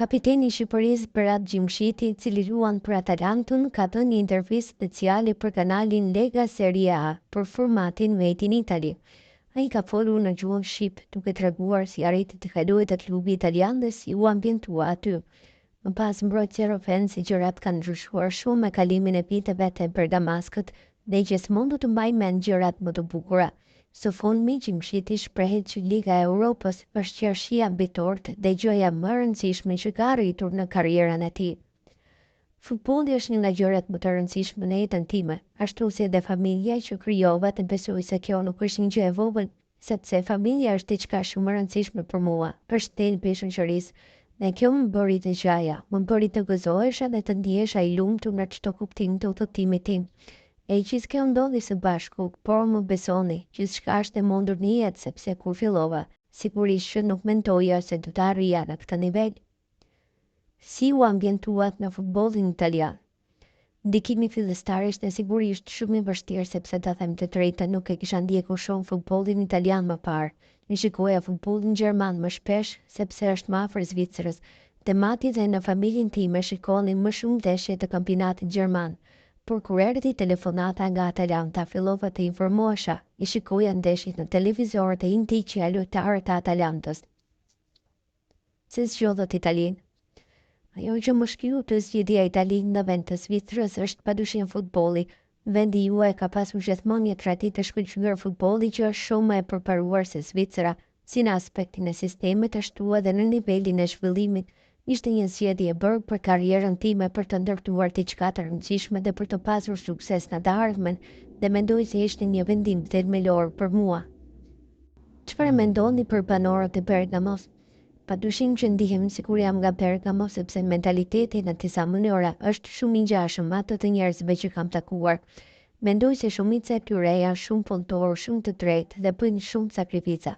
Kapiteni i Shqipërisë Berat Gjimshiti, i cili luan për Atalantën, ka dhënë një intervistë speciale për kanalin Lega Serie A për formatin Made in Italy. Ai ka folur në gjuhën shqip, duke treguar si arriti të kalojë te klubi italian dhe si u ambientua aty. Më pas mbrojtësor ofensë, gjërat kanë ndryshuar shumë me kalimin e viteve te Bergamaskët dhe gjithmonë do të mbaj mend gjërat më të bukura. Së fundmi, Gjimshiti shprehet që Liga e Europës është qershia mbitore dhe gjëja më e rëndësishme që ka arritur në karrierën e tij. Futbolli është një nga gjërat më të rëndësishme në jetën time, ashtu si edhe familja që krijova dhe besoj se kjo nuk është një gjë e vogël, sepse familja është diçka shumë e rëndësishme për mua, është thelbi i shoqërisë, dhe kjo më bëri të gjaja, më bëri të gëzohesha dhe të ndihesha i lumtur në çdo kuptim të udhëtimit tim. E gjithë kjo ndodhi së bashku, por më besoni, gjithçka është e mundur në jetë, sepse kur fillova, sigurisht që nuk mendoja se do të arrija në këtë nivel. Si u ambientuat në futbollin italian? Ndikimi fillestar ishte sigurisht shumë i vështirë, sepse ta them të drejtën nuk e kisha ndjekur shumë futbollin italian më parë. Në shikoja futbollin gjerman më shpesh, sepse është më afër Zvicrës, dhe madje dhe në familjen time shikonin më shumë ndeshje të kampionatit gjerman. Por kur erdhi telefonata nga Atalanta, fillova të informohesha, i shikoja ndeshjet në televizor dhe i ndiqja lojtarët e Atalantës. Si zgjodhët Italinë? Ajo që më shkyu të zgjidhja Italinë në vend të Zvicrës është padyshim futbolli. Vendi juaj ka pasur gjithmonë një traditë të shkëlqyer futbolli që është shumë më e përparuar se Zvicra, si në aspektin e sistemit ashtu edhe në nivelin e zhvillimit. Ishte një zgjedhje e bërë për karrierën time për të ndërtuar diçka të rëndësishme dhe për të pasur sukses në të ardhmen, dhe mendoj se ishte një vendim thelbësor për mua. Çfarë mendoni për banorët e Bergamos? Padyshim që ndihem sikur jam nga Bergamo, sepse mentaliteti në disa mënyra është shumë i ngjashëm atë të njerëzve që kam takuar. Mendoj se shumica e tyre janë shumë punëtorë, shumë të drejtë dhe bëjnë shumë sakrifica.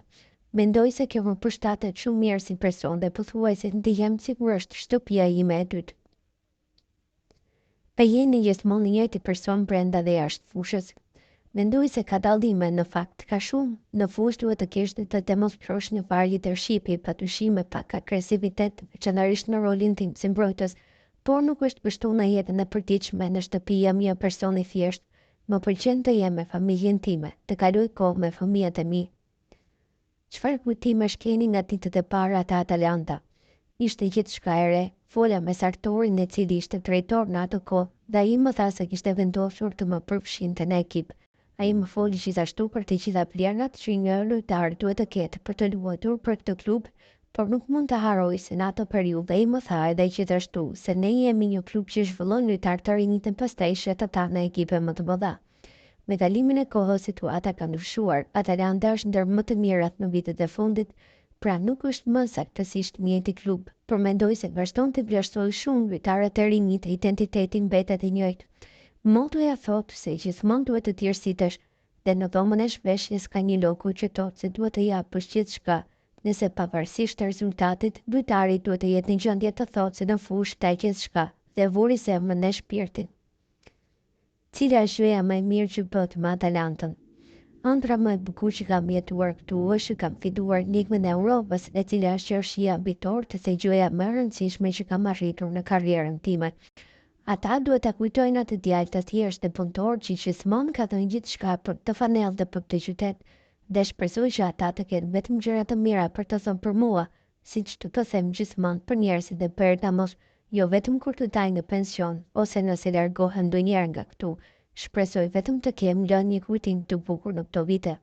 Mendoj se kjo më përshtatet shumë mirë si person dhe pothuajse ndihem sikur është shtëpia ime e dytë. Pa jeni gjithmonë një njëjti person brenda dhe jashtë fushës? Mendoj se ka dallime, në fakt ka shumë. Në fushë duhet të kesh të demonstrosh një farë leadershipi, patyshim me pak agresivitet, veçanërisht në rolin tim si mbrojtës, por nuk është kështu në jetën e përditshme. Në shtëpi jam një person i thjeshtë. Më pëlqen të jem me familjen time, të kaloj kohë me fëmijët e mi. Çfarë kujtimesh keni nga ditët e para të Atalanta? Ishte gjithçka e re. Fola me sartorin e cili ishte drejtor në atë kohë, dhe ai më tha se kishte vendosur të më përfshinte në ekip. Ai më foli gjithashtu për të gjitha vlerat që një lojtar duhet të ketë për të luajtur për këtë klub, por nuk mund të harroj se në atë periudhë ai më tha edhe gjithashtu se ne jemi një klub që zhvillon lojtarë të rinj dhe pastaj shet ata në ekipe më të mëdha. Me kalimin e kohës situata ka ndryshuar. Atalanta është ndër më të mirat në vitet e fundit, pra nuk është më saktësisht një klub, por mendoj se vazhdon të vlerësoj shumë lojtarët e rinj dhe identiteti mbetet i njëjtë. Motoja thotë se gjithmonë duhet të thirrsitesh, dhe në dhomën e shveshjes ka një logo që thotë se duhet të japësh gjithçka. Nëse pavarësisht të rezultatit, lojtari duhet të jetë në gjendje të thotë se në fushë ka gjithçka dhe vuri zemrën e shpirtin. Cila është gjëja më e mirë që bëhet me Atalantën? Ëndra më e bukur që kam jetuar këtu është që kam fituar Ligën e Europës, e cila është qershia mbitore dhe gjëja më e rëndësishme që kam arritur në karrierën time. Ata duhet ta kujtojnë atë djalë të thjeshtë dhe punëtor që gjithmonë ka dhënë gjithçka për të fanellë dhe për këtë qytet, dhe shpresoj që ata të kenë vetëm gjëra të mira për të thënë për mua, siç të them gjithmonë për njerëzit e Bergamos, jo vetëm kur të dajnë në pension ose nëse largohen ndonjëherë nga këtu. Shpresoj vetëm të kem lënë një kujtim të bukur në këto vite.